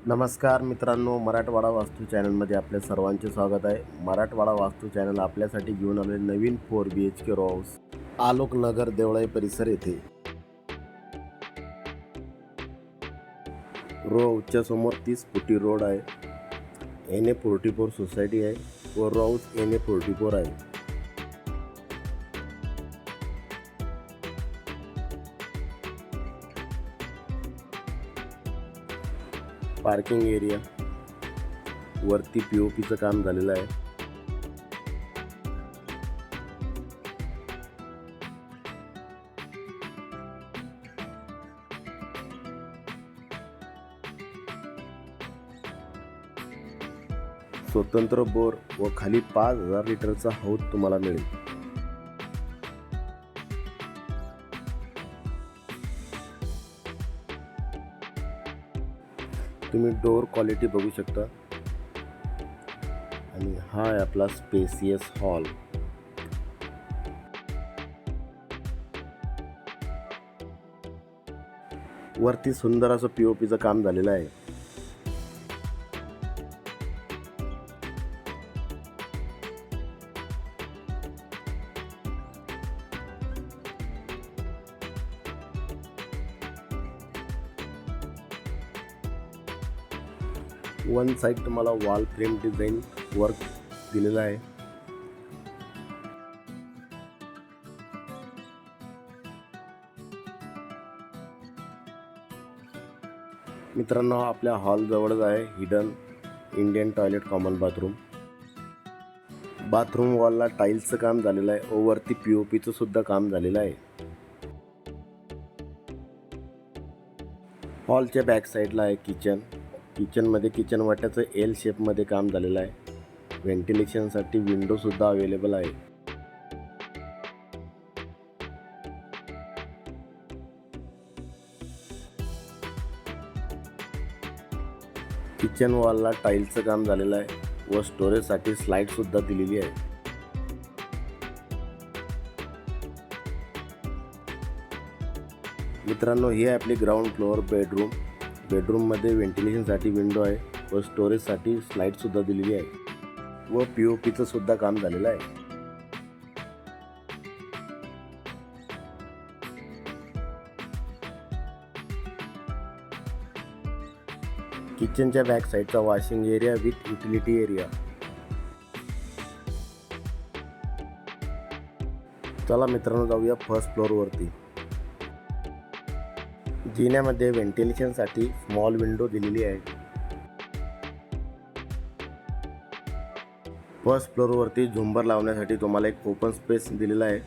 नमस्कार मित्रांनो, मराठवाडा वास्तू चॅनलमध्ये आपल्या सर्वांचे स्वागत आहे. मराठवाडा वास्तू चॅनल आपल्यासाठी घेऊन आले नवीन 4 BHK row house Aloknagar Deolai परिसर येथे. रो हाऊसच्या समोर 30 फुटी रोड आहे. NA44 सोसायटी आहे व रो हाऊस NA44 आहे. पार्किंग एरिया, वरती POPचं काम झालेलं आहे. स्वतंत्र बोर व खाली 5000 लिटरचा हौद तुम्हाला मिळेल. तुम्ही डोर क्वालिटी बघू शकता आणि हा आहे आपला स्पेसियस हॉल. वरती सुंदर असं POPचं काम झालेलं आहे. वन साइड तुम्हाला वॉल फ्रेम डिझाईन वर्क दिलेलं आहे. मित्रांनो, आपल्या हॉल जवळच आहे hidden Indian toilet common bathroom. Bathroom वॉलला टाईल्सचं काम झालेलं आहे व वरती POPचं सुद्धा काम झालेलं आहे. हॉलच्या बॅक साईडला आहे किचनमध्ये किचन वाट्याचं L शेपमध्ये काम झालेलं आहे. व्हेंटिलेशनसाठी विंडोसुद्धा अवेलेबल आहे. किचन वॉलला टाईल्सचं काम झालेलं आहे व स्टोरेजसाठी स्लाईडसुद्धा दिलेली आहे. मित्रांनो, ही आहे आपली ग्राउंड फ्लोअर बेडरूममध्ये व्हेंटिलेशनसाठी विंडो आहे व स्टोरेजसाठी स्लाईडसुद्धा दिलेली आहे व POPचं सुद्धा काम झालेलं आहे. किचनच्या बॅक साईडचा washing area with utility area. चला मित्रांनो, जाऊया फर्स्ट फ्लोअरवरती. जिन्यामध्ये व्हेंटिलेशनसाठी स्मॉल विंडो दिलेली आहे. फर्स्ट फ्लोअरवरती झुंबर लावण्यासाठी तुम्हाला एक ओपन स्पेस दिलेला आहे.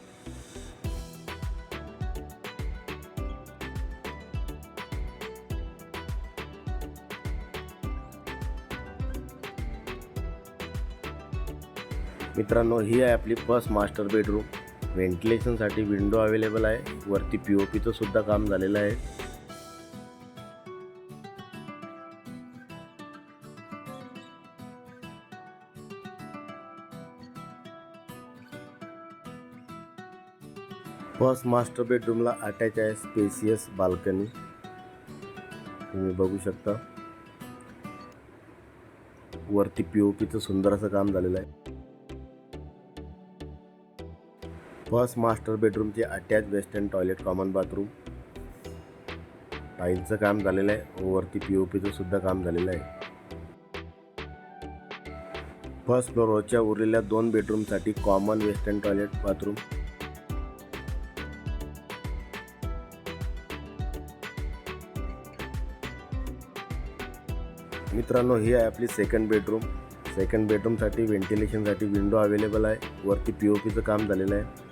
मित्रांनो, ही आहे आपली फर्स्ट मास्टर बेडरूम. व्हेंटिलेशनसाठी विंडो अवेलेबल आहे. वरती POPचं सुद्धा काम झालेलं आहे. फर्स्ट मास्टर बेडरूमला अटॅच आहे स्पेसियस बाल्कनी. तुम्ही बघू शकता वरती POPचं सुंदर असं काम झालेलं आहे. फर्स्ट मास्टर बेडरूमचे attach western toilet common bathroom. टाईलचं काम झालेलं आहे व वरती POPचं सुद्धा काम झालेलं आहे. फर्स्ट फ्लोअरच्या उरलेल्या 2 बेडरूमसाठी कॉमन वेस्टर्न टॉयलेट बाथरूम. मित्रांनो, ही आहे आपली सेकंड बेडरूमसाठी व्हेंटिलेशनसाठी विंडो अवेलेबल आहे. वरती POPचं काम झालेलं आहे.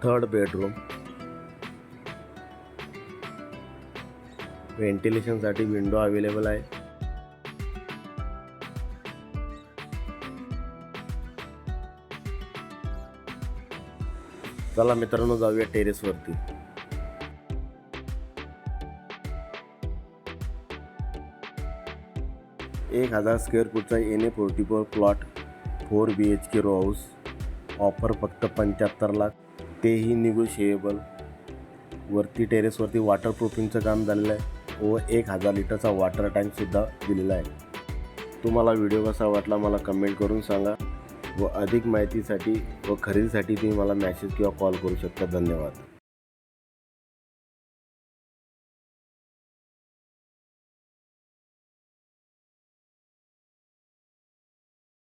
थर्ड बेडरूम, व्हेंटिलेशनसाठी विंडो अवेलेबल आहे. चला मित्रांनो, जाऊया टेरेसवरती. एक 1000 स्क्वेअर फूटचा NA44 plot 4 BHK row house. Offer फक्त 75 लाख, तेही निगोशिएबल. वरती टेरेसवरती वॉटरप्रूफिंगचं काम झालेलं आहे व 1000 लिटरचा वॉटर टँकसुद्धा दिलेला आहे। तुम्हाला व्हिडिओ कसा वाटला मला कमेंट करून सांगा व अधिक माहितीसाठी व खरेदीसाठी तुम्ही मला मेसेज किंवा कॉल करू शकता। धन्यवाद।